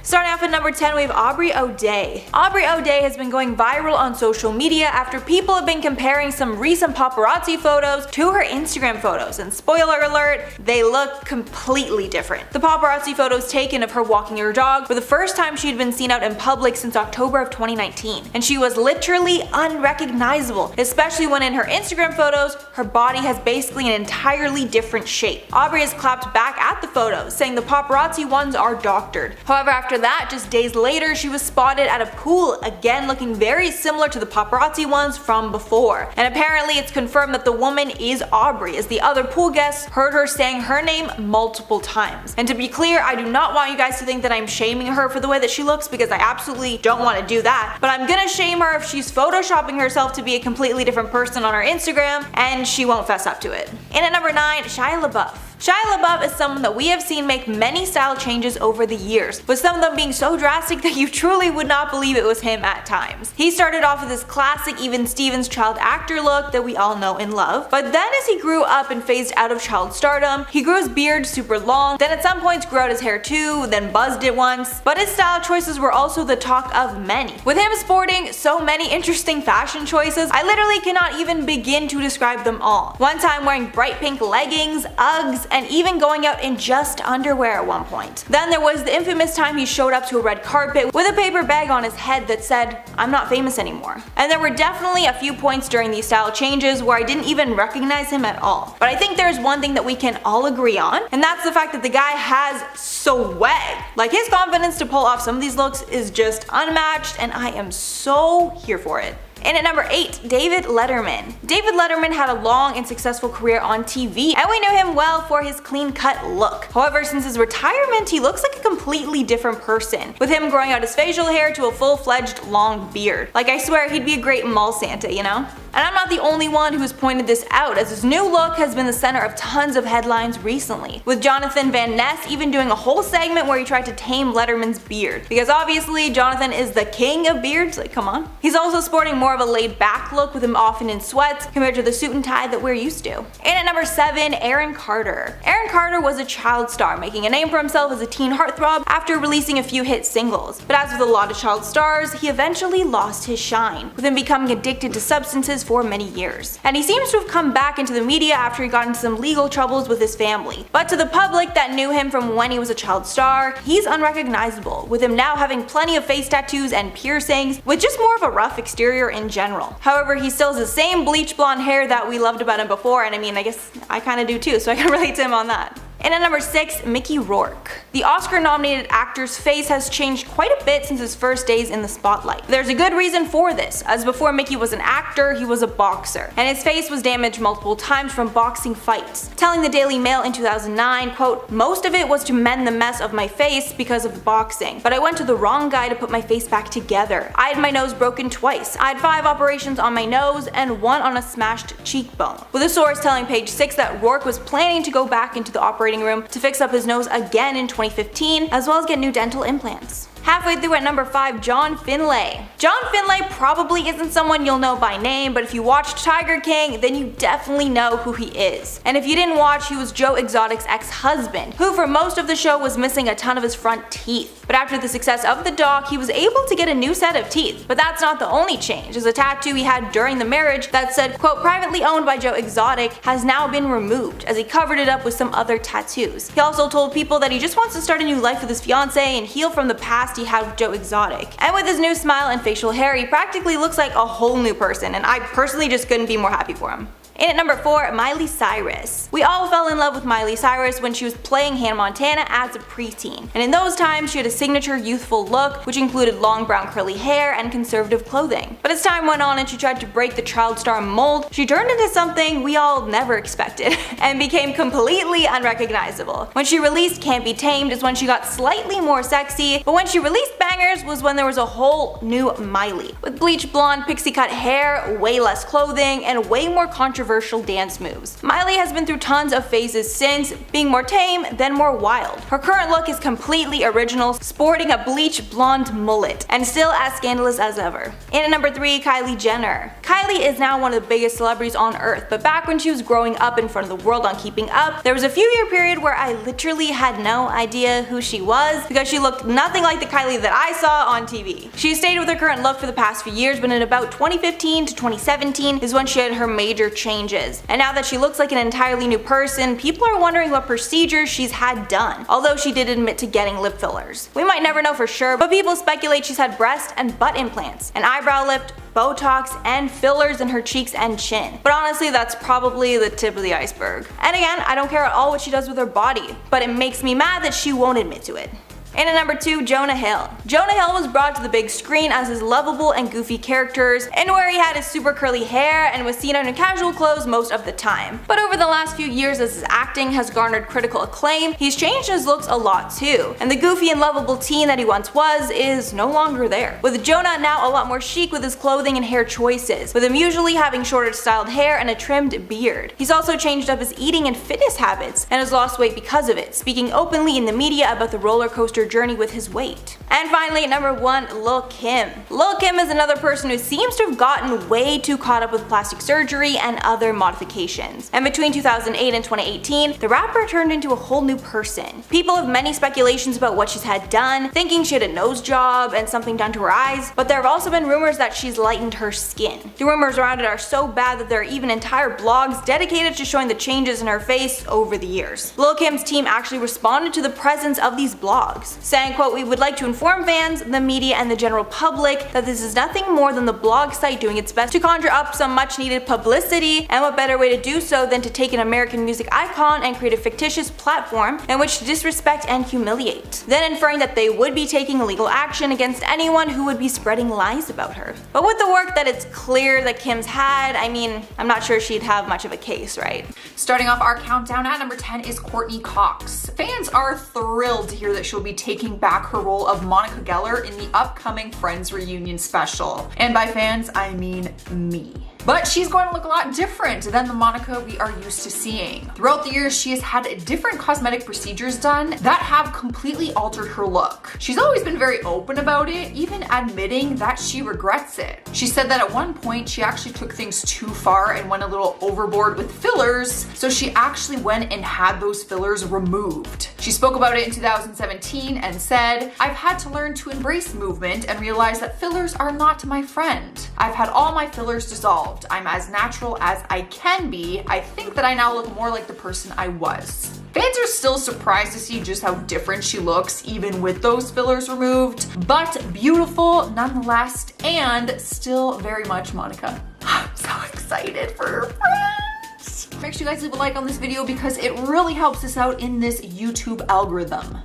Starting off at number 10, we have Aubrey O'Day. Aubrey O'Day has been going viral on social media after people have been comparing some recent paparazzi photos to her Instagram photos, and spoiler alert, they look completely different. The paparazzi photos taken of her walking her dog were the first time she had been seen out in public since October of 2019, and she was literally unrecognizable, especially when in her Instagram photos, her body has basically an entirely different shape. Aubrey has clapped back at the photos, saying the paparazzi ones are doctored. However, after that, just days later, she was spotted at a pool, again looking very similar to the paparazzi ones from before. And apparently it's confirmed that the woman is Aubrey, as the other pool guests heard her saying her name multiple times. And to be clear, I do not want you guys to think that I'm shaming her for the way that she looks, because I absolutely don't want to do that, but I'm gonna shame her if she's photoshopping herself to be a completely different person on her Instagram and she won't fess up to it. And at number 9, Shia LaBeouf. Shia LaBeouf is someone that we have seen make many style changes over the years, with some of them being so drastic that you truly would not believe it was him at times. He started off with this classic Even Stevens child actor look that we all know and love, but then as he grew up and phased out of child stardom, he grew his beard super long, then at some points grew out his hair too, then buzzed it once. But his style choices were also the talk of many, with him sporting so many interesting fashion choices, I literally cannot even begin to describe them all. One time wearing bright pink leggings, Uggs, and even going out in just underwear at one point. Then there was the infamous time he showed up to a red carpet with a paper bag on his head that said, "I'm not famous anymore." And there were definitely a few points during these style changes where I didn't even recognize him at all. But I think there's one thing that we can all agree on, and that's the fact that the guy has swag. Like, his confidence to pull off some of these looks is just unmatched, and I am so here for it. And at number 8, David Letterman. David Letterman had a long and successful career on TV, and we knew him well for his clean-cut look. However, since his retirement, he looks like a completely different person, with him growing out his facial hair to a full-fledged long beard. Like, I swear he'd be a great mall Santa, you know? And I'm not the only one who's pointed this out, as his new look has been the center of tons of headlines recently, with Jonathan Van Ness even doing a whole segment where he tried to tame Letterman's beard. Because obviously Jonathan is the king of beards, like, come on. He's also sporting more of a laid-back look, with him often in sweats compared to the suit and tie that we're used to. And at number 7, Aaron Carter. Aaron Carter was a child star, making a name for himself as a teen heartthrob after releasing a few hit singles. But as with a lot of child stars, he eventually lost his shine, with him becoming addicted to substances for many years. And he seems to have come back into the media after he got into some legal troubles with his family. But to the public that knew him from when he was a child star, he's unrecognizable, with him now having plenty of face tattoos and piercings, with just more of a rough exterior in general. However, he still has the same bleach blonde hair that we loved about him before, and I mean, I guess I kinda do too, so I can relate to him on that. And at number 6, Mickey Rourke. The Oscar-nominated actor's face has changed quite a bit since his first days in the spotlight. There's a good reason for this, as before Mickey was an actor, he was a boxer, and his face was damaged multiple times from boxing fights. Telling the Daily Mail in 2009, quote, "Most of it was to mend the mess of my face because of the boxing, but I went to the wrong guy to put my face back together. I had my nose broken twice. I had 5 operations on my nose and 1 on a smashed cheekbone." With a source telling Page 6 that Rourke was planning to go back into the operating room to fix up his nose again in 2015, as well as get new dental implants. Halfway through at number 5, John Finlay. John Finlay probably isn't someone you'll know by name, but if you watched Tiger King, then you definitely know who he is. And if you didn't watch, he was Joe Exotic's ex-husband, who for most of the show was missing a ton of his front teeth. But after the success of the doc, he was able to get a new set of teeth. But that's not the only change, as a tattoo he had during the marriage that said, quote, "privately owned by Joe Exotic," has now been removed, as he covered it up with some other tattoos. He also told people that he just wants to start a new life with his fiancée and heal from the past he had with Joe Exotic. And with his new smile and facial hair, he practically looks like a whole new person, and I personally just couldn't be more happy for him. And at number 4, Miley Cyrus. We all fell in love with Miley Cyrus when she was playing Hannah Montana as a preteen, and in those times she had a signature youthful look which included long brown curly hair and conservative clothing. But as time went on and she tried to break the child star mold, she turned into something we all never expected and became completely unrecognizable. When she released Can't Be Tamed is when she got slightly more sexy, but when she released Bangers was when there was a whole new Miley, with bleach blonde pixie cut hair, way less clothing, and way more controversial controversial dance moves. Miley has been through tons of phases since, being more tame, then more wild. Her current look is completely original, sporting a bleach blonde mullet, and still as scandalous as ever. And at number 3, Kylie Jenner. Kylie is now one of the biggest celebrities on earth, but back when she was growing up in front of the world on Keeping Up, there was a few-year period where I literally had no idea who she was because she looked nothing like the Kylie that I saw on TV. She stayed with her current look for the past few years, but in about 2015 to 2017 is when she had her major changes. And now that she looks like an entirely new person, people are wondering what procedures she's had done, although she did admit to getting lip fillers. We might never know for sure, but people speculate she's had breast and butt implants, an eyebrow lift, Botox, and fillers in her cheeks and chin. But honestly, that's probably the tip of the iceberg. And again, I don't care at all what she does with her body, but it makes me mad that she won't admit to it. And at number 2, Jonah Hill. Jonah Hill was brought to the big screen as his lovable and goofy characters, and where he had his super curly hair and was seen in casual clothes most of the time. But over the last few years, as his acting has garnered critical acclaim, he's changed his looks a lot too, and the goofy and lovable teen that he once was is no longer there. With Jonah now a lot more chic with his clothing and hair choices, with him usually having shorter styled hair and a trimmed beard. He's also changed up his eating and fitness habits, and has lost weight because of it, speaking openly in the media about the roller coaster journey with his weight. And finally, at number 1, Lil Kim. Lil Kim is another person who seems to have gotten way too caught up with plastic surgery and other modifications. And between 2008 and 2018, the rapper turned into a whole new person. People have many speculations about what she's had done, thinking she had a nose job and something done to her eyes, but there have also been rumors that she's lightened her skin. The rumors around it are so bad that there are even entire blogs dedicated to showing the changes in her face over the years. Lil Kim's team actually responded to the presence of these blogs, saying, quote, "We would like to inform fans, the media, and the general public that this is nothing more than the blog site doing its best to conjure up some much needed publicity, and what better way to do so than to take an American music icon and create a fictitious platform in which to disrespect and humiliate," then inferring that they would be taking legal action against anyone who would be spreading lies about her. But with the work that it's clear that Kim's had, I mean, I'm not sure she'd have much of a case, right? Starting off our countdown at number 10 is Courtney Cox. Fans are thrilled to hear that she'll be taking back her role of Monica Geller in the upcoming Friends reunion special. And by fans, I mean me. But she's going to look a lot different than the Monica we are used to seeing. Throughout the years, she has had different cosmetic procedures done that have completely altered her look. She's always been very open about it, even admitting that she regrets it. She said that at one point, she actually took things too far and went a little overboard with fillers, so she actually went and had those fillers removed. She spoke about it in 2017 and said, "I've had to learn to embrace movement and realize that fillers are not my friend. I've had all my fillers dissolved. I'm as natural as I can be. I think that I now look more like the person I was." Fans are still surprised to see just how different she looks even with those fillers removed, but beautiful nonetheless, and still very much Monica. I'm so excited for her friends. Make sure you guys leave a like on this video because it really helps us out in this YouTube algorithm.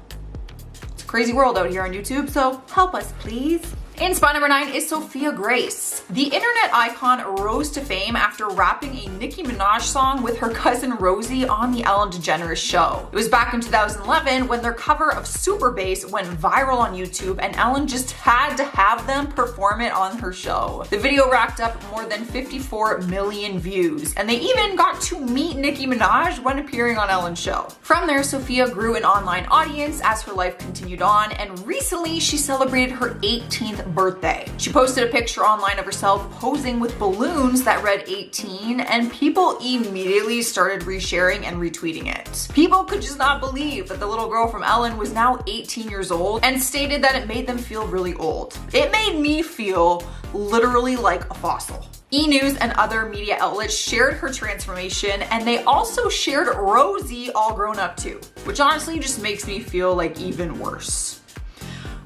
It's a crazy world out here on YouTube, so help us please. In spot number 9 is Sophia Grace. The internet icon rose to fame after rapping a Nicki Minaj song with her cousin Rosie on the Ellen DeGeneres show. It was back in 2011 when their cover of Super Bass went viral on YouTube and Ellen just had to have them perform it on her show. The video racked up more than 54 million views, and they even got to meet Nicki Minaj when appearing on Ellen's show. From there, Sophia grew an online audience as her life continued on, and recently she celebrated her 18th birthday. She posted a picture online of herself posing with balloons that read 18, and people immediately started resharing and retweeting it. People could just not believe that the little girl from Ellen was now 18 years old and stated that it made them feel really old. It made me feel literally like a fossil. E! News and other media outlets shared her transformation, and they also shared Rosie all grown up too, which honestly just makes me feel like even worse.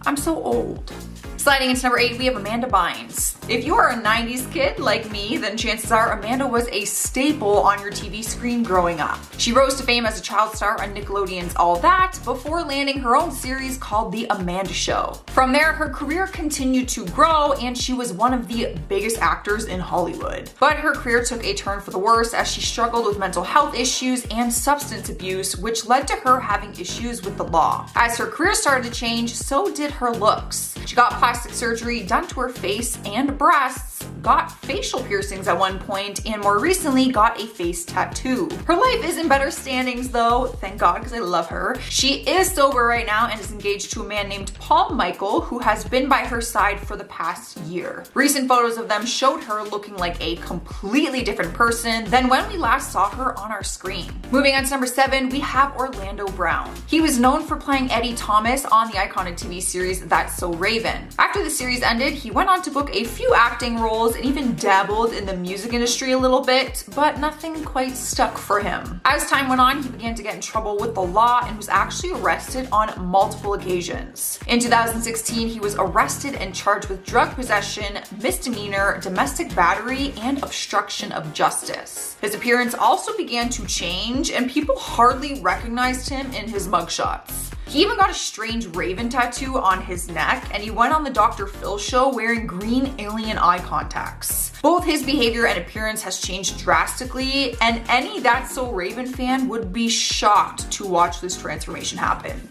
I'm so old. Sliding into number 8, we have Amanda Bynes. If you are a 90s kid like me, then chances are Amanda was a staple on your TV screen growing up. She rose to fame as a child star on Nickelodeon's All That before landing her own series called The Amanda Show. From there, her career continued to grow and she was one of the biggest actors in Hollywood. But her career took a turn for the worse as she struggled with mental health issues and substance abuse, which led to her having issues with the law. As her career started to change, so did her looks. She got plastic surgery done to her face and breasts, got facial piercings at one point, and more recently got a face tattoo. Her life is in better standings though, thank God, because I love her. She is sober right now and is engaged to a man named Paul Michael, who has been by her side for the past year. Recent photos of them showed her looking like a completely different person than when we last saw her on our screen. Moving on to number 7, we have Orlando Brown. He was known for playing Eddie Thomas on the iconic TV series That's So Raven. After the series ended, he went on to book a few acting roles and even dabbled in the music industry a little bit, but nothing quite stuck for him. As time went on, he began to get in trouble with the law and was actually arrested on multiple occasions. In 2016, he was arrested and charged with drug possession, misdemeanor, domestic battery, and obstruction of justice. His appearance also began to change, and people hardly recognized him in his mugshots. He even got a strange raven tattoo on his neck, and he went on the Dr. Phil show wearing green alien eye contacts. Both his behavior and appearance has changed drastically, and any That's So Raven fan would be shocked to watch this transformation happen.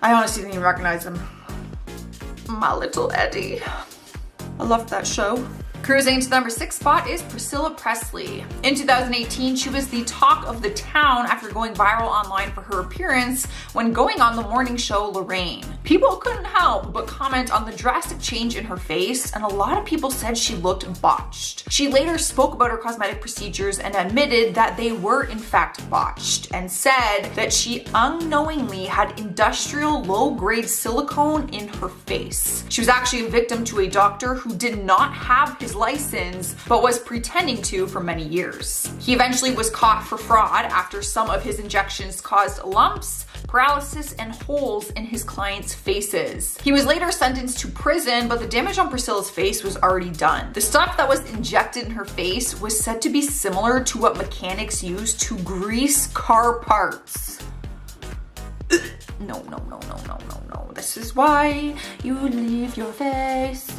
I honestly didn't even recognize him. My little Eddie. I loved that show. Cruising into the number 6 spot is Priscilla Presley. In 2018, she was the talk of the town after going viral online for her appearance when going on the morning show Lorraine. People couldn't help but comment on the drastic change in her face, and a lot of people said she looked botched. She later spoke about her cosmetic procedures and admitted that they were in fact botched, and said that she unknowingly had industrial low-grade silicone in her face. She was actually a victim to a doctor who did not have his license, but was pretending to for many years. He eventually was caught for fraud after some of his injections caused lumps, paralysis, and holes in his clients' faces. He was later sentenced to prison, but the damage on Priscilla's face was already done. The stuff that was injected in her face was said to be similar to what mechanics use to grease car parts. No. This is why you leave your face.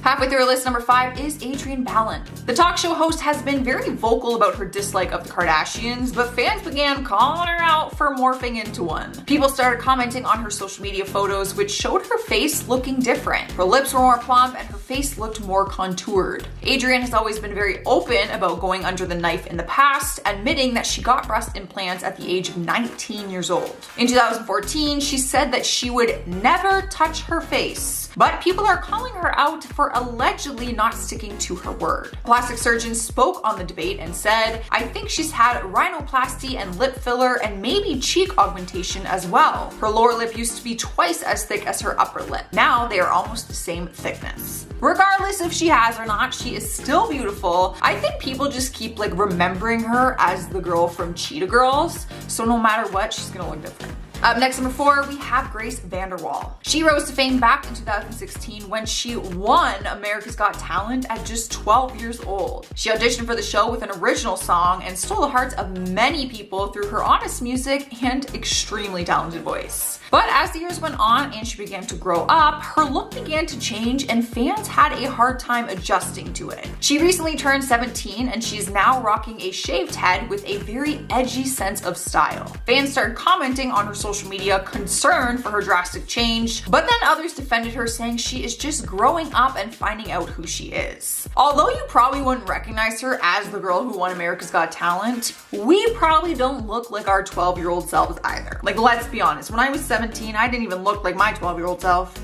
Halfway through our list, number 5 is Adrienne Bailon. The talk show host has been very vocal about her dislike of the Kardashians, but fans began calling her out for morphing into one. People started commenting on her social media photos, which showed her face looking different. Her lips were more plump and her face looked more contoured. Adrienne has always been very open about going under the knife in the past, admitting that she got breast implants at the age of 19 years old. In 2014, she said that she would never touch her face, but people are calling her out for allegedly not sticking to her word. Plastic surgeons spoke on the debate and said, "I think she's had rhinoplasty and lip filler and maybe cheek augmentation as well. Her lower lip used to be twice as thick as her upper lip. Now they are almost the same thickness." Regardless if she has or not, she is still beautiful. I think people just keep remembering her as the girl from Cheetah Girls, so no matter what, she's gonna look different. Up next, number 4, we have Grace VanderWaal. She rose to fame back in 2016 when she won America's Got Talent at just 12 years old. She auditioned for the show with an original song and stole the hearts of many people through her honest music and extremely talented voice. But as the years went on and she began to grow up, her look began to change and fans had a hard time adjusting to it. She recently turned 17 and she's now rocking a shaved head with a very edgy sense of style. Fans started commenting on her social media concerned for her drastic change, but then others defended her, saying she is just growing up and finding out who she is. Although you probably wouldn't recognize her as the girl who won America's Got Talent, we probably don't look like our 12-year-old selves either. Let's be honest, when I was 17, I didn't even look like my 12-year-old self.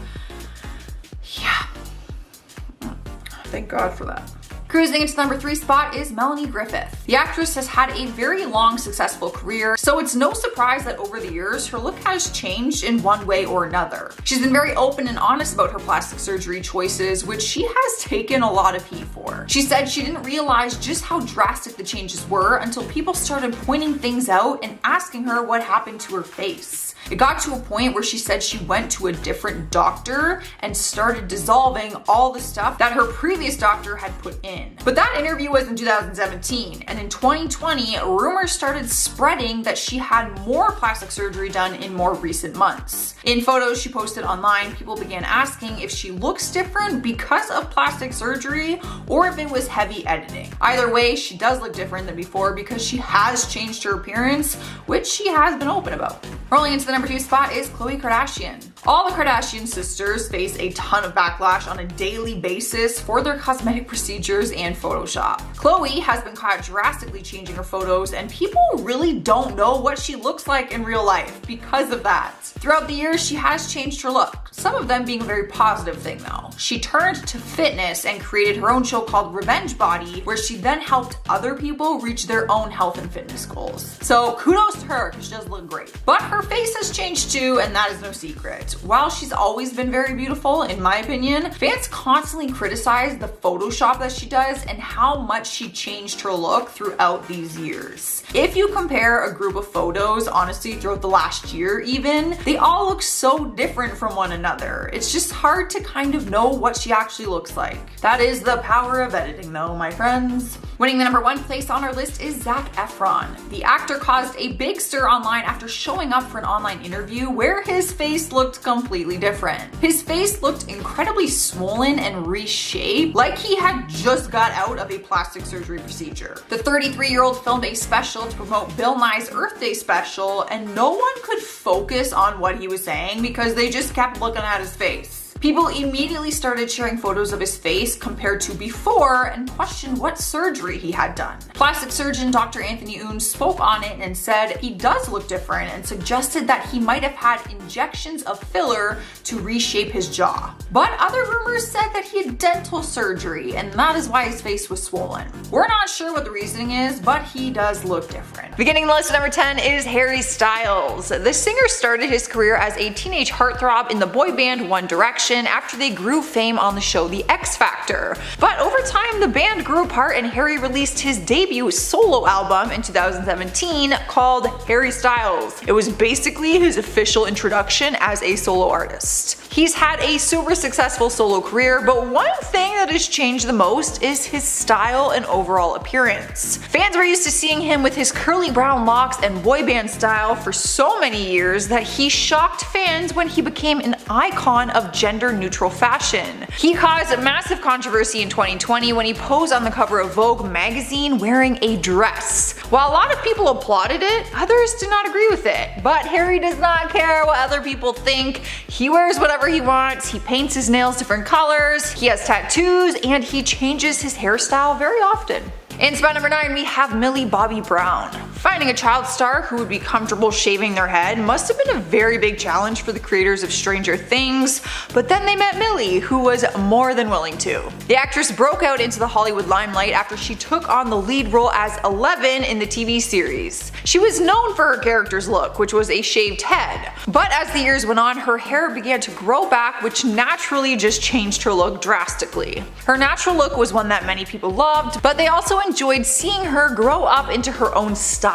Yeah. Thank God for that. Cruising into the number 3 spot is Melanie Griffith. The actress has had a very long, successful career, so it's no surprise that over the years, her look has changed in one way or another. She's been very open and honest about her plastic surgery choices, which she has taken a lot of heat for. She said she didn't realize just how drastic the changes were until people started pointing things out and asking her what happened to her face. It got to a point where she said she went to a different doctor and started dissolving all the stuff that her previous doctor had put in. But that interview was in 2017, and in 2020, rumors started spreading that she had more plastic surgery done in more recent months. In photos she posted online, people began asking if she looks different because of plastic surgery or if it was heavy editing. Either way, she does look different than before because she has changed her appearance, which she has been open about. Rolling into the number 2 spot is Khloe Kardashian. All the Kardashian sisters face a ton of backlash on a daily basis for their cosmetic procedures and Photoshop. Khloe has been caught drastically changing her photos, and people really don't know what she looks like in real life because of that. Throughout the years, she has changed her look, some of them being a very positive thing though. She turned to fitness and created her own show called Revenge Body, where she then helped other people reach their own health and fitness goals. So kudos to her, because she does look great. But her face has changed too, and that is no secret. While she's always been very beautiful, in my opinion, fans constantly criticize the Photoshop that she does and how much she changed her look throughout these years. If you compare a group of photos, honestly, throughout the last year even, they all look so different from one another. It's just hard to kind of know what she actually looks like. That is the power of editing though, my friends. Winning the #1 place on our list is Zac Efron. The actor caused a big stir online after showing up for an online interview where his face looked completely different. His face looked incredibly swollen and reshaped, like he had just got out of a plastic surgery procedure. The 33-year-old filmed a special to promote Bill Nye's Earth Day special, and no one could focus on what he was saying because they just kept looking at his face. People immediately started sharing photos of his face compared to before and questioned what surgery he had done. Plastic surgeon Dr. Anthony Oon spoke on it and said he does look different and suggested that he might have had injections of filler to reshape his jaw. But other rumors said that he had dental surgery and that is why his face was swollen. We're not sure what the reasoning is, but he does look different. Beginning the list at #10 is Harry Styles. The singer started his career as a teenage heartthrob in the boy band One Direction after they grew fame on the show The X Factor. But over time, the band grew apart and Harry released his debut solo album in 2017 called Harry Styles. It was basically his official introduction as a solo artist. He's had a super successful solo career, but one thing that has changed the most is his style and overall appearance. Fans were used to seeing him with his curly brown locks and boy band style for so many years that he shocked fans when he became an icon of gender-neutral fashion. He caused a massive controversy in 2020 when he posed on the cover of Vogue magazine wearing a dress. While a lot of people applauded it, others did not agree with it. But Harry does not care what other people think. He wears whatever he wants, he paints his nails different colors, he has tattoos, and he changes his hairstyle very often. In spot #9, we have Millie Bobby Brown. Finding a child star who would be comfortable shaving their head must have been a very big challenge for the creators of Stranger Things, but then they met Millie, who was more than willing to. The actress broke out into the Hollywood limelight after she took on the lead role as Eleven in the TV series. She was known for her character's look, which was a shaved head, but as the years went on, her hair began to grow back, which naturally just changed her look drastically. Her natural look was one that many people loved, but they also enjoyed seeing her grow up into her own style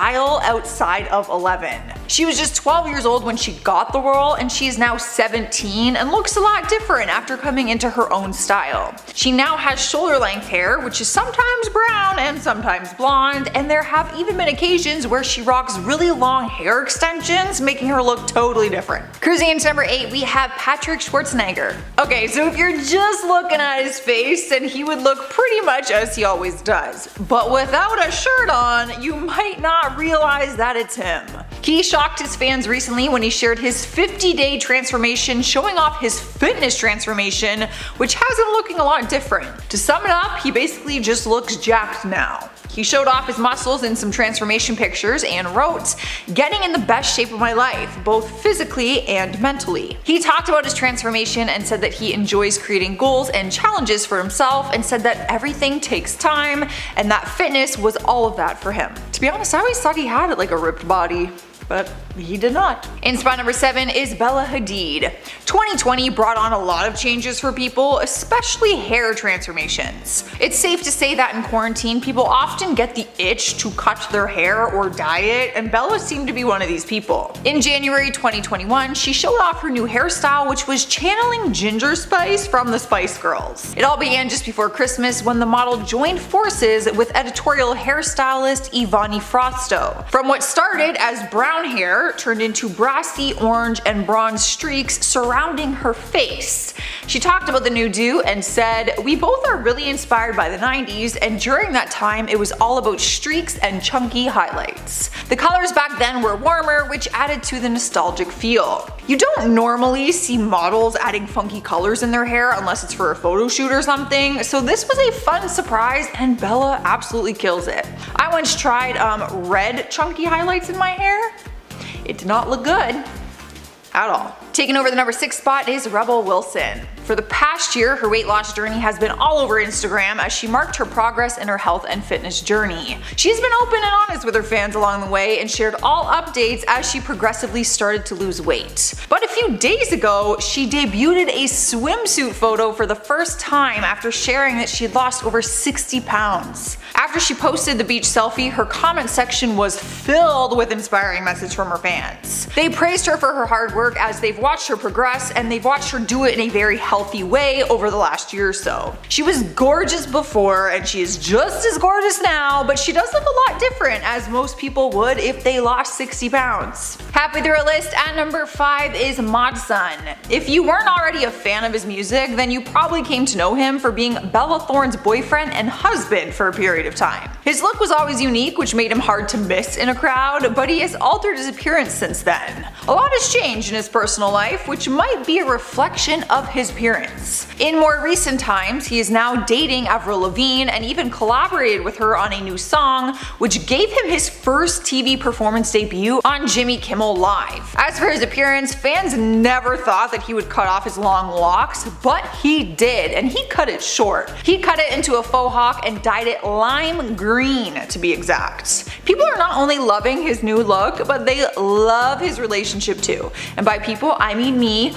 outside of Eleven. She was just 12 years old when she got the role, and she is now 17 and looks a lot different after coming into her own style. She now has shoulder length hair, which is sometimes brown and sometimes blonde, and there have even been occasions where she rocks really long hair extensions, making her look totally different. Cruising into #8, we have Patrick Schwarzenegger. Okay, so if you're just looking at his face, then he would look pretty much as he always does. But without a shirt on, you might not realize that it's him. He shocked his fans recently when he shared his 50-day transformation, showing off his fitness transformation, which has him looking a lot different. To sum it up, he basically just looks jacked now. He showed off his muscles in some transformation pictures and wrote, "Getting in the best shape of my life, both physically and mentally." He talked about his transformation and said that he enjoys creating goals and challenges for himself, and said that everything takes time and that fitness was all of that for him. To be honest, I always thought he had like a ripped body, but he did not. In spot #7 is Bella Hadid. 2020 brought on a lot of changes for people, especially hair transformations. It's safe to say that in quarantine, people often get the itch to cut their hair or dye it, and Bella seemed to be one of these people. In January 2021, she showed off her new hairstyle, which was channeling Ginger Spice from the Spice Girls. It all began just before Christmas when the model joined forces with editorial hairstylist Ivani Frosto. From what started as brown hair turned into brassy orange and bronze streaks surrounding her face. She talked about the new do and said, "We both are really inspired by the 90s, and during that time it was all about streaks and chunky highlights. The colors back then were warmer, which added to the nostalgic feel." You don't normally see models adding funky colors in their hair unless it's for a photo shoot or something, so this was a fun surprise and Bella absolutely kills it. I once tried red chunky highlights in my hair. It did not look good at all. Taking over the number 6 spot is Rebel Wilson. For the past year, her weight loss journey has been all over Instagram as she marked her progress in her health and fitness journey. She's been open and honest with her fans along the way and shared all updates as she progressively started to lose weight. But a few days ago, she debuted a swimsuit photo for the first time after sharing that she had lost over 60 pounds. After she posted the beach selfie, her comment section was filled with inspiring messages from her fans. They praised her for her hard work as they've watched her progress, and they've watched her do it in a very healthy way over the last year or so. She was gorgeous before and she is just as gorgeous now, but she does look a lot different, as most people would if they lost 60 pounds. Halfway through our list at number 5 is Modson. If you weren't already a fan of his music, then you probably came to know him for being Bella Thorne's boyfriend and husband for a period of time. His look was always unique, which made him hard to miss in a crowd, but he has altered his appearance since then. A lot has changed in his personal life, which might be a reflection of his appearance. In more recent times, he is now dating Avril Lavigne and even collaborated with her on a new song, which gave him his first TV performance debut on Jimmy Kimmel Live. As for his appearance, fans never thought that he would cut off his long locks, but he did, and he cut it short. He cut it into a faux hawk and dyed it lime green, to be exact. People are not only loving his new look, but they love his relationship too. And by people, I mean me.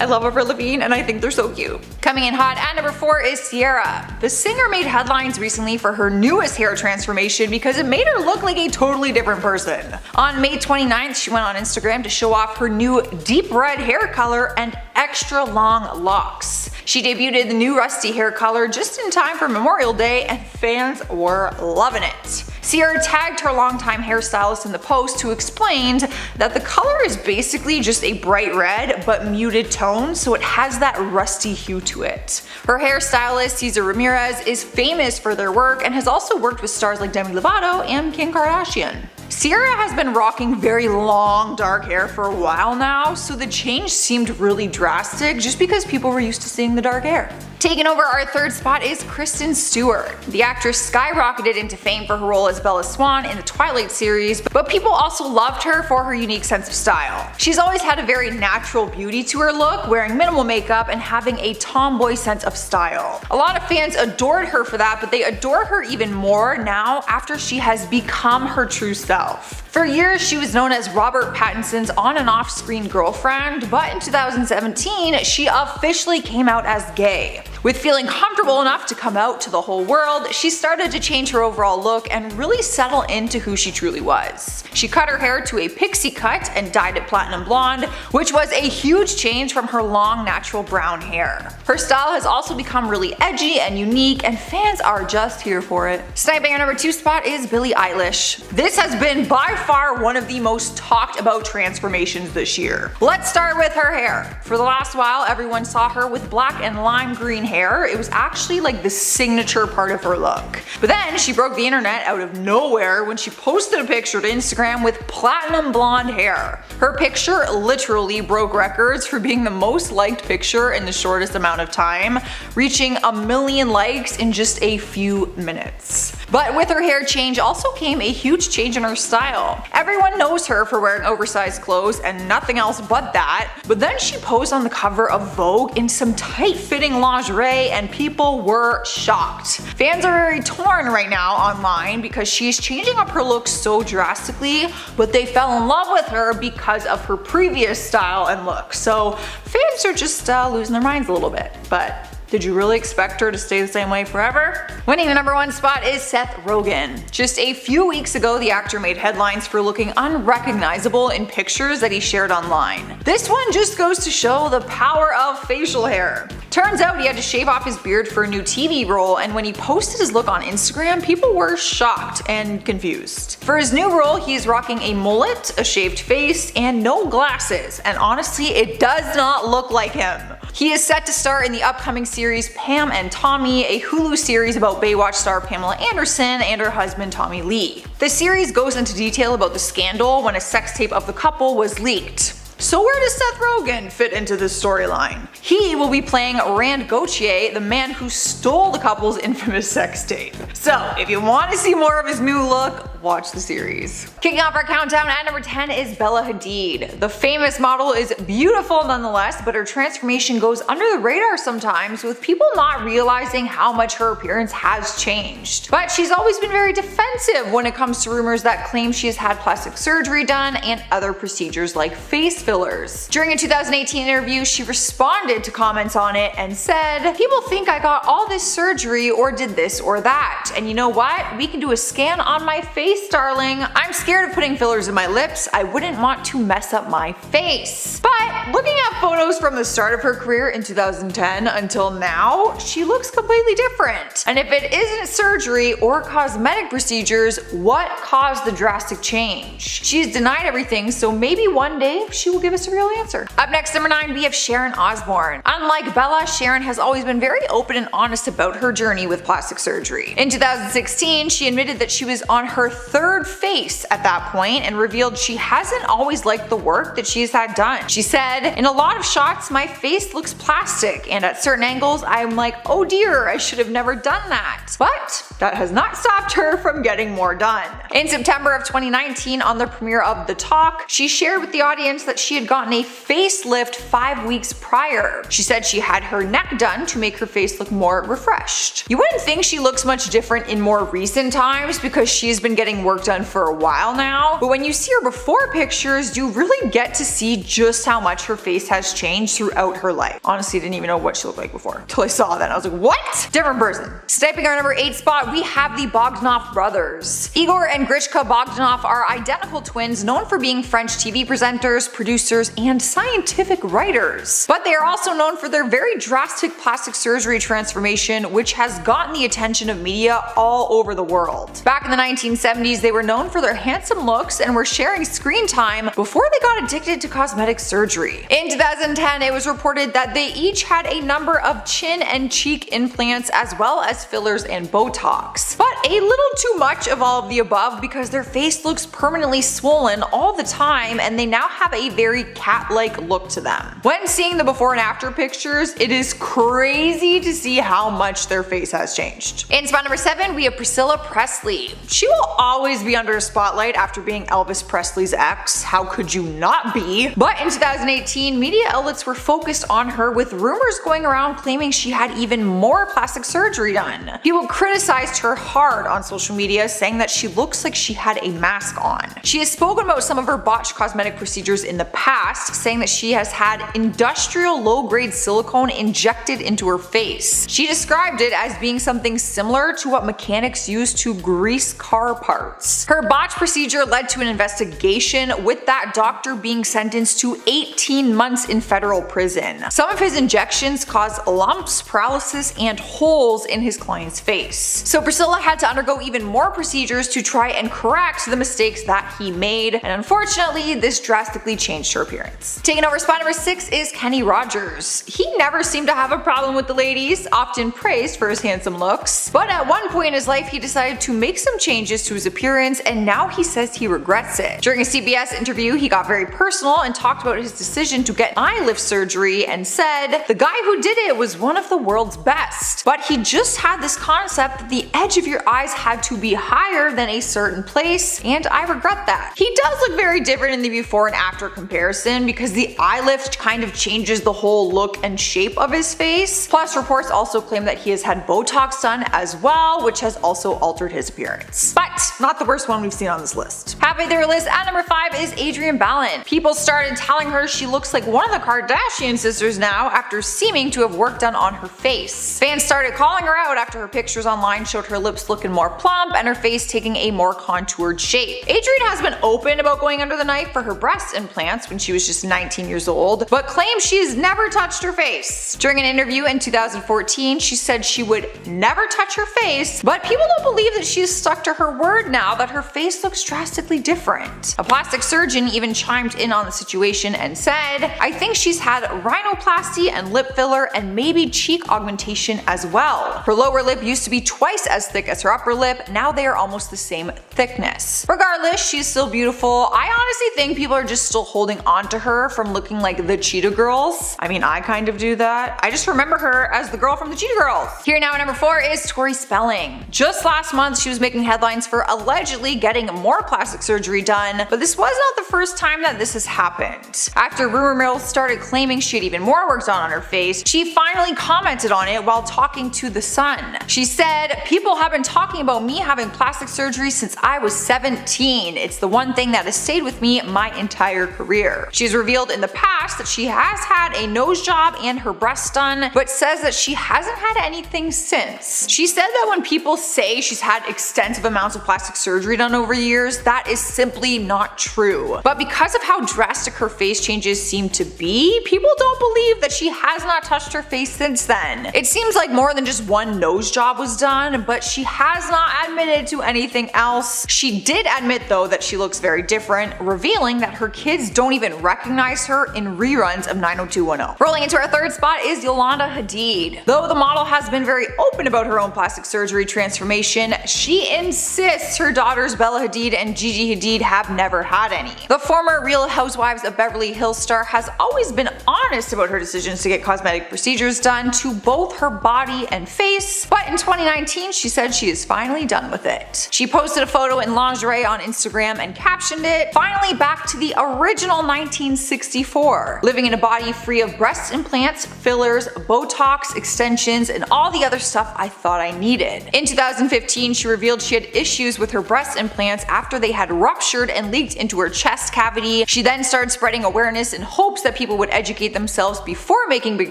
I love Avril Lavigne and I think they're so cute. Coming in hot at number 4 is Ciara. The singer made headlines recently for her newest hair transformation because it made her look like a totally different person. On May 29th, she went on Instagram to show off her new deep red hair color and extra long locks. She debuted the new rusty hair color just in time for Memorial Day and fans were loving it. Ciara tagged her longtime hairstylist in the post, who explained that the color is basically just a bright red but muted tone, so it has that rusty hue to it. Her hairstylist, Cesar Ramirez, is famous for their work and has also worked with stars like Demi Lovato and Kim Kardashian. Ciara has been rocking very long dark hair for a while now, so the change seemed really drastic just because people were used to seeing the dark hair. Taking over our 3rd spot is Kristen Stewart. The actress skyrocketed into fame for her role as Bella Swan in the Twilight series, but people also loved her for her unique sense of style. She's always had a very natural beauty to her look, wearing minimal makeup and having a tomboy sense of style. A lot of fans adored her for that, but they adore her even more now after she has become her true self. For years, she was known as Robert Pattinson's on and off screen girlfriend, but in 2017, she officially came out as gay. With feeling comfortable enough to come out to the whole world, she started to change her overall look and really settle into who she truly was. She cut her hair to a pixie cut and dyed it platinum blonde, which was a huge change from her long natural brown hair. Her style has also become really edgy and unique, and fans are just here for it. Sniping our number 2 spot is Billie Eilish. This has been by far one of the most talked about transformations this year. Let's start with her hair. For the last while, everyone saw her with black and lime green hair. It was actually like the signature part of her look. But then she broke the internet out of nowhere when she posted a picture to Instagram with platinum blonde hair. Her picture literally broke records for being the most liked picture in the shortest amount of time, reaching 1 million likes in just a few minutes. But with her hair change also came a huge change in her style. Everyone knows her for wearing oversized clothes and nothing else but that, but then she posed on the cover of Vogue in some tight-fitting lingerie and people were shocked. Fans are very torn right now online because she's changing up her look so drastically, but they fell in love with her because of her previous style and look. So fans are just losing their minds a little bit. But did you really expect her to stay the same way forever? Winning the number 1 spot is Seth Rogen. Just a few weeks ago, the actor made headlines for looking unrecognizable in pictures that he shared online. This one just goes to show the power of facial hair. Turns out he had to shave off his beard for a new TV role, and when he posted his look on Instagram, people were shocked and confused. For his new role, he is rocking a mullet, a shaved face, and no glasses, and honestly, it does not look like him. He is set to star in the upcoming series Pam and Tommy, a Hulu series about Baywatch star Pamela Anderson and her husband Tommy Lee. The series goes into detail about the scandal when a sex tape of the couple was leaked. So where does Seth Rogen fit into this storyline? He will be playing Rand Gauthier, the man who stole the couple's infamous sex tape. So if you want to see more of his new look, watch the series. Kicking off our countdown at number 10 is Bella Hadid. The famous model is beautiful nonetheless, but her transformation goes under the radar sometimes, with people not realizing how much her appearance has changed. But she's always been very defensive when it comes to rumors that claim she has had plastic surgery done and other procedures like face fillers. During a 2018 interview, she responded to comments on it and said, "People think I got all this surgery or did this or that. And you know what? We can do a scan on my face, darling. I'm scared of putting fillers in my lips. I wouldn't want to mess up my face." But looking at photos from the start of her career in 2010 until now, she looks completely different. And if it isn't surgery or cosmetic procedures, what caused the drastic change? She's denied everything, so maybe one day she will give us a real answer. Up next, number 9, we have Sharon Osbourne. Unlike Bella, Sharon has always been very open and honest about her journey with plastic surgery. In 2016, she admitted that she was on her 3rd face at that point and revealed she hasn't always liked the work that she's had done. She said, "In a lot of shots, my face looks plastic, and at certain angles, I'm like, oh dear, I should have never done that." But that has not stopped her from getting more done. In September of 2019, on the premiere of The Talk, she shared with the audience that she had gotten a facelift 5 weeks prior. She said she had her neck done to make her face look more refreshed. You wouldn't think she looks much different in more recent times because she's been getting work done for a while now, but when you see her before pictures, you really get to see just how much her face has changed throughout her life. Honestly, I didn't even know what she looked like before until I saw that. I was like, what? Different person. Sniping our number 8 spot, we have the Bogdanov brothers. Igor and Grishka Bogdanov are identical twins known for being French TV presenters, producers, and scientific writers. But they are also known for their very drastic plastic surgery transformation, which has gotten the attention of media all over the world. Back in the 1970s, they were known for their handsome looks and were sharing screen time before they got addicted to cosmetic surgery. In 2010, it was reported that they each had a number of chin and cheek implants as well as fillers and botox. But a little too much of all of the above because their face looks permanently swollen all the time and they now have a very cat-like look to them. When seeing the before and after pictures, it is crazy to see how much their face has changed. In spot number 7, we have Priscilla Presley. She will always be under a spotlight after being Elvis Presley's ex. How could you not be? But in 2018, media outlets were focused on her with rumors going around claiming she had even more plastic surgery done. People criticized her hard on social media, saying that she looks like she had a mask on. She has spoken about some of her botched cosmetic procedures in the past, saying that she has had industrial low-grade silicone injected into her face. She described it as being something similar to what mechanics use to grease car parts. Her botched procedure led to an investigation, with that doctor being sentenced to 18 months in federal prison. Some of his injections caused lumps, paralysis, and holes in his client's face. So Priscilla had to undergo even more procedures to try and correct the mistakes that he made, and unfortunately, this drastically changed her appearance. Taking over spot number 6 is Kenny Rogers. He never seemed to have a problem with the ladies, often praised for his handsome looks, but at one point in his life he decided to make some changes to his appearance, and now he says he regrets it. During a CBS interview, he got very personal and talked about his decision to get eye lift surgery and said, "The guy who did it was one of the world's best, but he just had this concept that the edge of your eyes had to be higher than a certain place, and I regret that." He does look very different in the before and after comparison because the eye lift kind of changes the whole look and shape of his face. Plus, reports also claim that he has had Botox done as well, which has also altered his appearance. But not the worst one we've seen on this list. Halfway through our list at number 5 is Adrienne Balin. People started telling her she looks like one of the Kardashian sisters now after seeming to have work done on her face. Fans started calling her out after her pictures online showed her lips looking more plump and her face taking a more contoured shape. Adrienne has been open about going under the knife for her breast implants when she was just 19 years old, but claims she's never touched her face. During an interview in 2014, she said she would never touch her face, but people don't believe that she's stuck to her word word now that her face looks drastically different. A plastic surgeon even chimed in on the situation and said, "I think she's had rhinoplasty and lip filler and maybe cheek augmentation as well. Her lower lip used to be twice as thick as her upper lip, now they are almost the same thickness." Regardless, she's still beautiful. I honestly think people are just still holding on to her from looking like the Cheetah Girls. I mean, I kind of do that. I just remember her as the girl from the Cheetah Girls. Here now at number 4 is Tori Spelling. Just last month, she was making headlines for allegedly getting more plastic surgery done, but this was not the first time that this has happened. After rumor mills started claiming she had even more work done on her face, she finally commented on it while talking to The Sun. She said, "People have been talking about me having plastic surgery since I was 17. It's the one thing that has stayed with me my entire career." She's revealed in the past that she has had a nose job and her breasts done, but says that she hasn't had anything since. She said that when people say she's had extensive amounts of plastic surgery done over years, that is simply not true. But because of how drastic her face changes seem to be, people don't believe that she has not touched her face since then. It seems like more than just one nose job was done, but she has not admitted to anything else. She did admit though that she looks very different, revealing that her kids don't even recognize her in reruns of 90210. Rolling into our third spot is Yolanda Hadid. Though the model has been very open about her own plastic surgery transformation, she insists her daughters Bella Hadid and Gigi Hadid have never had any. The former Real Housewives of Beverly Hills star has always been honest about her decisions to get cosmetic procedures done to both her body and face, but in 2019 she said she is finally done with it. She posted a photo in lingerie on Instagram and captioned it, "Finally back to the original 1964, living in a body free of breast implants, fillers, botox, extensions, and all the other stuff I thought I needed." In 2015, she revealed she had issues with her breast implants after they had ruptured and leaked into her chest cavity. She then started spreading awareness in hopes that people would educate themselves before making big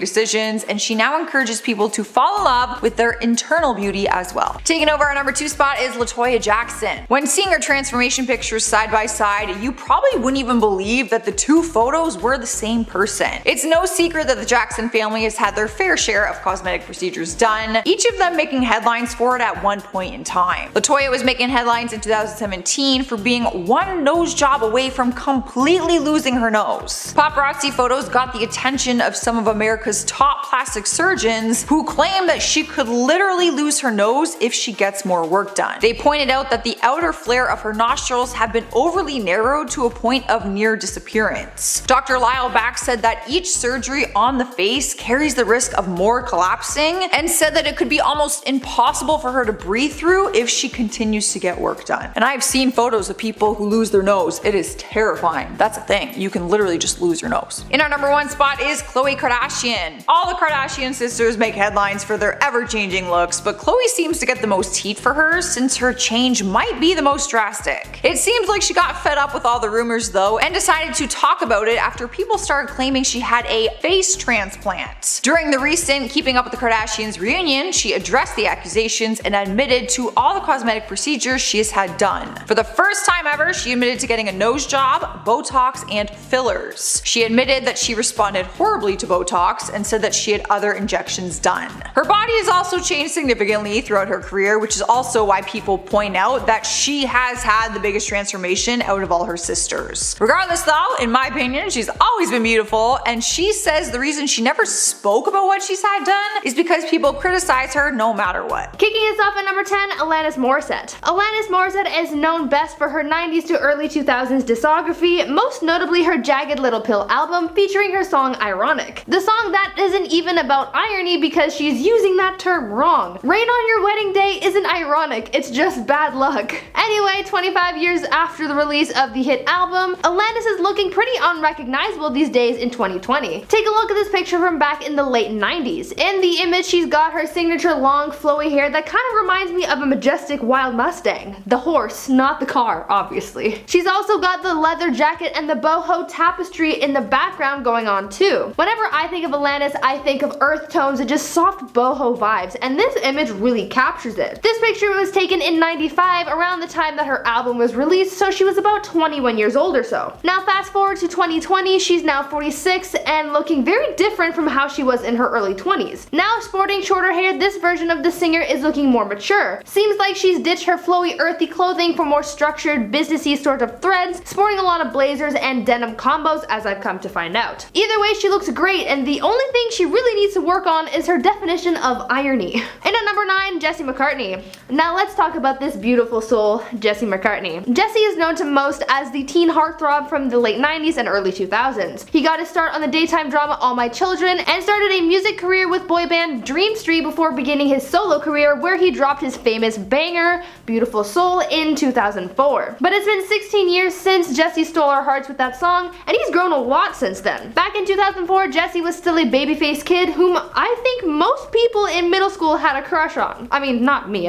decisions, and she now encourages people to fall in love with their internal beauty as well. Taking over our number 2 spot is LaToya Jackson. When seeing her transformation pictures side by side, you probably wouldn't even believe that the two photos were the same person. It's no secret that the Jackson family has had their fair share of cosmetic procedures done, each of them making headlines for it at one point in time. LaToya was making headlines in 2017 for being one nose job away from completely losing her nose. Paparazzi photos got the attention of some of America's top plastic surgeons who claim that she could literally lose her nose if she gets more work done. They pointed out that the outer flare of her nostrils have been overly narrowed to a point of near disappearance. Dr. Lyle Back said that each surgery on the face carries the risk of more collapsing, and said that it could be almost impossible for her to breathe through if she continues to get work done. And I've seen photos of people who lose their nose. It is terrifying. That's a thing. You can literally just lose your nose. In our number 1 spot is Khloe Kardashian. All the Kardashian sisters make headlines for their ever-changing looks, but Khloe seems to get the most heat for hers since her change might be the most drastic. It seems like she got fed up with all the rumors though and decided to talk about it after people started claiming she had a face transplant. During the recent Keeping Up with the Kardashians reunion, she addressed the accusations and admitted to all the cosmetic procedures she has had done. For the first time ever, she admitted to getting a nose job, botox, and fillers. She admitted that she responded horribly to botox and said that she had other injections done. Her body has also changed significantly throughout her career, which is also why people point out that she has had the biggest transformation out of all her sisters. Regardless though, in my opinion, she's always been beautiful, and she says the reason she never spoke about what she's had done is because people criticize her no matter what. Kicking us off at number 10, Alanis Morissette. Alanis Morissette is known best for her 90s to early 2000s discography, most notably her Jagged Little Pill album featuring her song Ironic. The song that isn't even about irony because she's using that term wrong. Rain on your wedding day isn't ironic, it's just bad luck. Anyway, 25 years after the release of the hit album, Alanis is looking pretty unrecognizable these days in 2020. Take a look at this picture from back in the late 90s. In the image, she's got her signature long flowy hair that kind of reminds me of a majestic wild Mustang. The horse, not the car, obviously. She's also got the leather jacket and the boho tapestry in the background going on too. Whenever I think of Alanis, I think of earth tones and just soft boho vibes, and this image really captures it. This picture was taken in '95, around the time that her album was released, so she was about 21 years old or so. Now fast forward to 2020, she's now 46 and looking very different from how she was in her early 20s. Now sporting shorter hair, this version of the singer is looking more mature. Seems like she's ditched her flowy flowy, earthy clothing for more structured, businessy sort of threads, sporting a lot of blazers and denim combos, as I've come to find out. Either way, she looks great, and the only thing she really needs to work on is her definition of irony. And at number 9, Jessie McCartney. Now let's talk about this beautiful soul, Jessie McCartney. Jessie is known to most as the teen heartthrob from the late 90s and early 2000s. He got his start on the daytime drama All My Children and started a music career with boy band Dream Street before beginning his solo career, where he dropped his famous banger, Beautiful Soul, in 2004. But it's been 16 years since Jessie stole our hearts with that song, and he's grown a lot since then. Back in 2004, Jessie was still a baby-faced kid whom I think most people in middle school had a crush on. I mean, not me,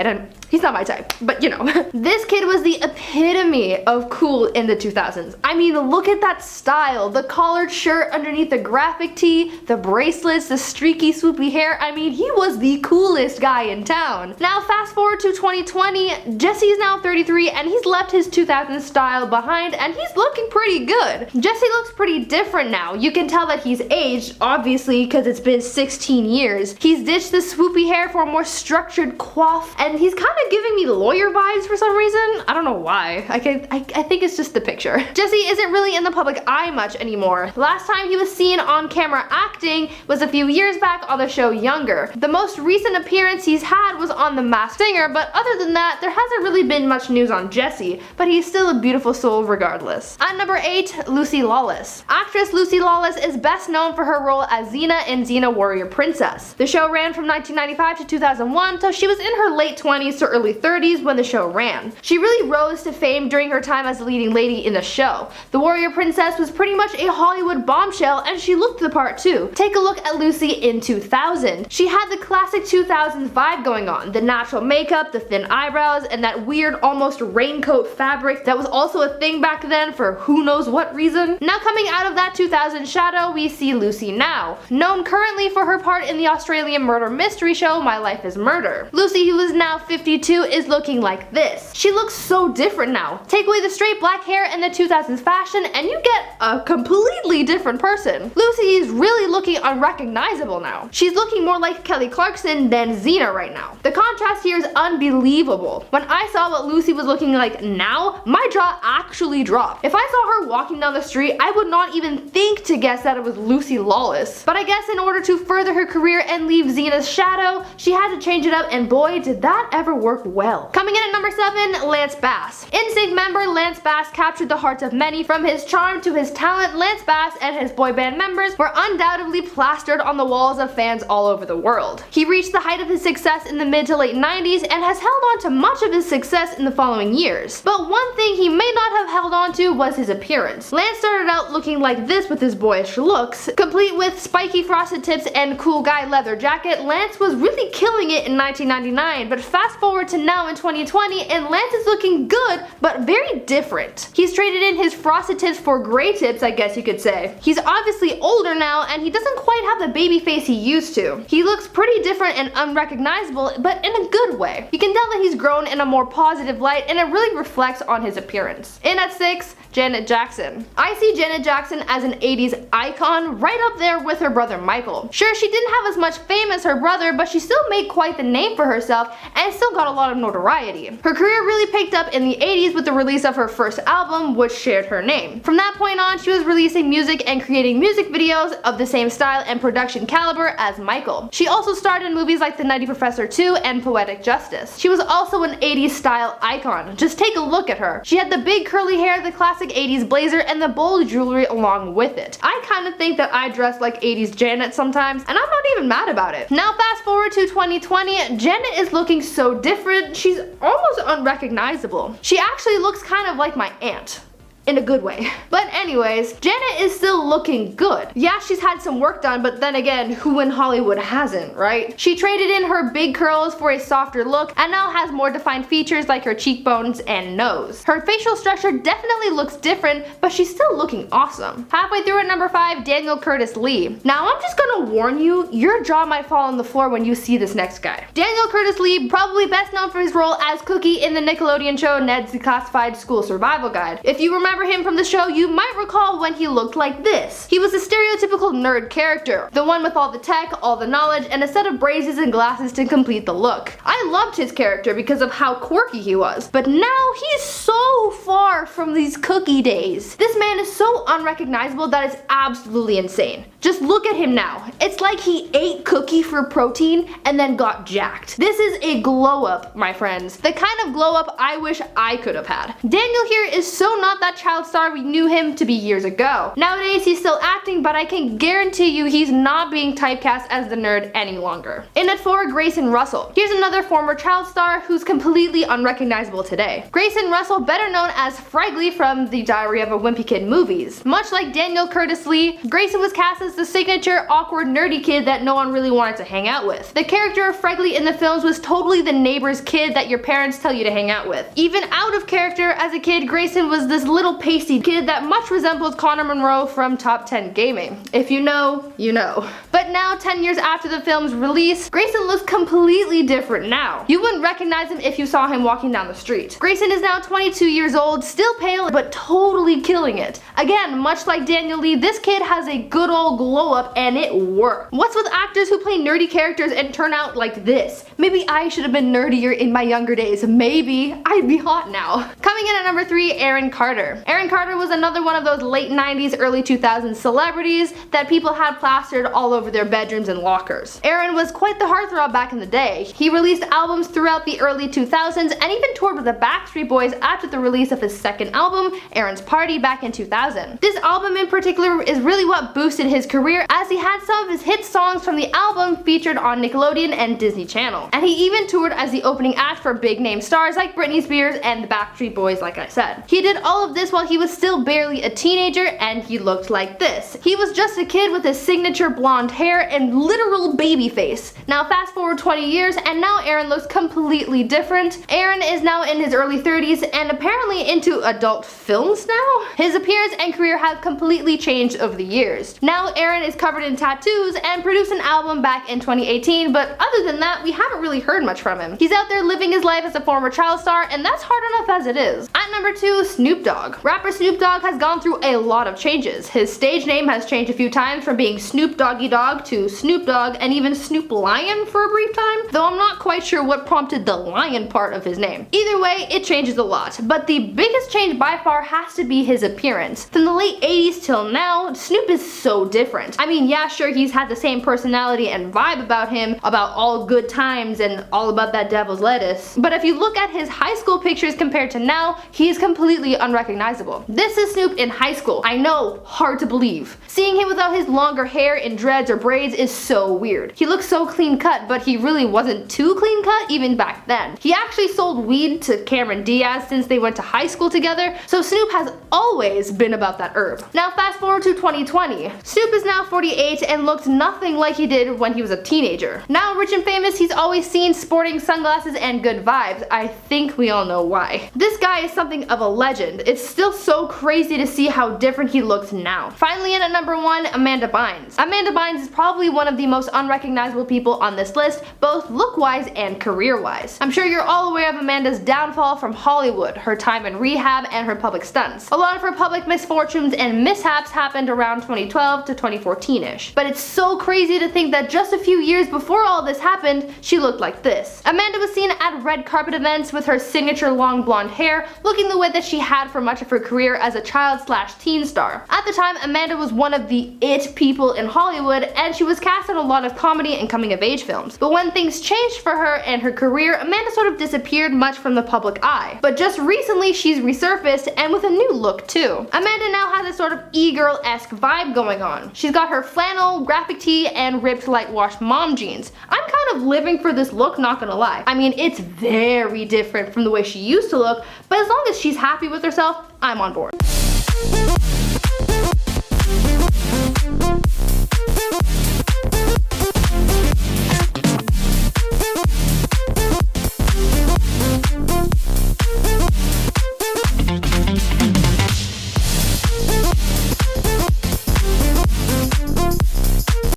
he's not my type, but you know. This kid was the epitome of cool in the 2000s. I mean, look at that style. The collared shirt underneath the graphic tee, the bracelets, the streaky swoopy hair. I mean, he was the coolest guy in town. Now fast forward to 2020, Jessie is now 33 and he's left his 2000s style behind and he's looking pretty good. Jessie looks pretty different now. You can tell that he's aged, obviously, because it's been 16 years. He's ditched the swoopy hair for a more structured coif, and he's kind of giving me lawyer vibes for some reason. I don't know why. I think it's just the picture. Jessie isn't really in the public eye much anymore. Last time he was seen on camera acting was a few years back on the show Younger. The most recent appearance he's had was on The Masked Singer, but other than that, there hasn't really been much news on Jessie, but he's still a beautiful soul regardless. At number 8, Lucy Lawless. Actress Lucy Lawless is best known for her role as Xena in Xena Warrior Princess. The show ran from 1995 to 2001, so she was in her late 20s to early 30s when the show ran. She really rose to fame during her time as the leading lady in the show. The Warrior Princess was pretty much a Hollywood bombshell, and she looked the part too. Take a look at Lucy in 2000. She had the classic 2000s vibe going on. The natural makeup, the thin eyebrows, and that weird almost raincoat fabric that was also a thing back then for who knows what reason. Now coming out of that 2000 shadow, we see Lucy now, known currently for her part in the Australian murder mystery show My Life is Murder. Lucy, who is now 52, is looking like this. She looks so different now. Take away the straight black hair and the 2000s fashion and you get a completely different person. Lucy is really looking unrecognizable now. She's looking more like Kelly Clarkson than Xena right now. The contrast here is unbelievable. When I saw what Lucy was looking like now, my jaw actually dropped. If I saw her walking down the street, I would not even think to guess that it was Lucy Lawless. But I guess in order to further her career and leave Xena's shadow, she had to change it up, and boy did that ever work well. Coming in at number 7, Lance Bass. NSYNC member Lance Bass captured the hearts of many. From his charm to his talent, Lance Bass and his boy band members were undoubtedly plastered on the walls of fans all over the world. He reached the height of his success in the mid to late 90s and has held on to much of his success in the following years. But one thing he may not have held on to was his appearance. Lance started out looking like this with his boyish looks. Complete with spiky frosted tips and cool guy leather jacket, Lance was really killing it in 1999, but fast forward to now in 2020 and Lance is looking good, but very different. He's traded in his frosted tips for gray tips, I guess you could say. He's obviously older now and he doesn't quite have the baby face he used to. He looks pretty different and unrecognizable, but in a good way. You can tell that he's grown in a more positive light and it really reflects on his appearance. In at 6, Janet Jackson. I see Janet Jackson as an 80s icon, right up there with her brother Michael. Sure, she didn't have as much fame as her brother, but she still made quite the name for herself and still got a lot of notoriety. Her career really picked up in the 80s with the release of her first album, which shared her name. From that point on, she was releasing music and creating music videos of the same style and production caliber as Michael. She also starred in movies like The Nutty Professor 2 and Poetic Justice. She was also an 80s style icon. Just take a look at her. She had the big curly hair, the classic 80s blazer, and the bold jewelry along with it. I kind of think that I dress like 80s Janet sometimes, and I'm not even mad about it. Now fast forward to 2020, Janet is looking so different, she's almost unrecognizable. She actually looks kind of like my aunt. In a good way. But anyways, Janet is still looking good. Yeah, she's had some work done, but then again, who in Hollywood hasn't, right? She traded in her big curls for a softer look and now has more defined features like her cheekbones and nose. Her facial structure definitely looks different, but she's still looking awesome. Halfway through at number 5, Daniel Curtis Lee. Now I'm just gonna warn you, your jaw might fall on the floor when you see this next guy. Daniel Curtis Lee, probably best known for his role as Cookie in the Nickelodeon show Ned's Declassified School Survival Guide. If you remember remember him from the show, you might recall when he looked like this. He was a stereotypical nerd character, the one with all the tech, all the knowledge, and a set of braces and glasses to complete the look. I loved his character because of how quirky he was, but now he's so far from these cookie days. This man is so unrecognizable that it's absolutely insane. Just look at him now. It's like he ate cookie for protein and then got jacked. This is a glow up, my friends. The kind of glow up I wish I could have had. Daniel here is so not that child star we knew him to be years ago. Nowadays he's still acting, but I can guarantee you he's not being typecast as the nerd any longer. In at 4, Grayson Russell. Here's another former child star who's completely unrecognizable today. Grayson Russell, better known as Fregley from the Diary of a Wimpy Kid movies. Much like Daniel Curtis Lee, Grayson was cast as the signature awkward nerdy kid that no one really wanted to hang out with. The character of Fregley in the films was totally the neighbor's kid that your parents tell you to hang out with. Even out of character as a kid, Grayson was this little pasty kid that much resembled Connor Monroe from Top 10 Gaming. If you know, you know. But now, 10 years after the film's release, Grayson looks completely different now. You wouldn't recognize him if you saw him walking down the street. Grayson is now 22 years old, still pale, but totally killing it. Again, much like Daniel Lee, this kid has a good old glow up and it worked. What's with actors who play nerdy characters and turn out like this? Maybe I should have been nerdier in my younger days. Maybe I'd be hot now. Coming in at number 3, Aaron Carter. Aaron Carter was another one of those late 90s, early 2000s celebrities that people had plastered all over their bedrooms and lockers. Aaron was quite the heartthrob back in the day. He released albums throughout the early 2000s and even toured with the Backstreet Boys after the release of his second album, Aaron's Party, back in 2000. This album in particular is really what boosted his career, as he had some of his hit songs from the album featured on Nickelodeon and Disney Channel. And he even toured as the opening act for big name stars like Britney Spears and the Backstreet Boys, like I said. He did all of this while he was still barely a teenager, and he looked like this. He was just a kid with his signature blonde hair and literal baby face. Now fast forward 20 years and now Aaron looks completely different. Aaron is now in his early 30s and apparently into adult films now. His appearance and career have completely changed over the years. Now Aaron is covered in tattoos and produced an album back in 2018, but other than that, we haven't really heard much from him. He's out there living his life as a former child star, and that's hard enough as it is. At number 2, Snoop Dogg. Rapper Snoop Dogg has gone through a lot of changes. His stage name has changed a few times, from being Snoop Doggy Dogg to Snoop Dogg and even Snoop Lion for a brief time, though I'm not quite sure what prompted the lion part of his name. Either way, it changes a lot, but the biggest change by far has to be his appearance. From the late 80s till now, Snoop is so different. I mean, yeah, sure, he's had the same personality and vibe about him, about all good times and all about that devil's lettuce, but if you look at his high school pictures compared to now, he is completely unrecognizable. This is Snoop in high school. I know, hard to believe. Seeing him without his longer hair in dreads or braids is so weird. He looks so clean cut, but he really wasn't too clean cut even back then. He actually sold weed to Cameron Diaz since they went to high school together, so Snoop has always been about that herb. Now fast forward to 2020. Snoop is now 48 and looks nothing like he did when he was a teenager. Now rich and famous, he's always seen sporting sunglasses and good vibes. I think we all know why. This guy is something of a legend. It's still so crazy to see how different he looks now. Finally in at number 1, Amanda Bynes. Amanda Bynes is probably one of the most unrecognizable people on this list, both look-wise and career-wise. I'm sure you're all aware of Amanda's downfall from Hollywood, her time in rehab, and her public stunts. A lot of her public misfortunes and mishaps happened around 2012 to 2014-ish. But it's so crazy to think that just a few years before all this happened, she looked like this. Amanda was seen at red carpet events with her signature long blonde hair, looking the way that she had for much of her career as a child/teen star. At the time, Amanda was one of the it people in Hollywood, and she was cast in a lot of comedy and coming of age films. But when things changed for her and her career, Amanda sort of disappeared much from the public eye. But just recently, she's resurfaced, and with a new look too. Amanda now has a sort of e-girl-esque vibe going on. She's got her flannel, graphic tee, and ripped light wash mom jeans. I'm kind of living for this look, not gonna lie. I mean, it's very different from the way she used to look, but as long as she's happy with herself, I'm on board.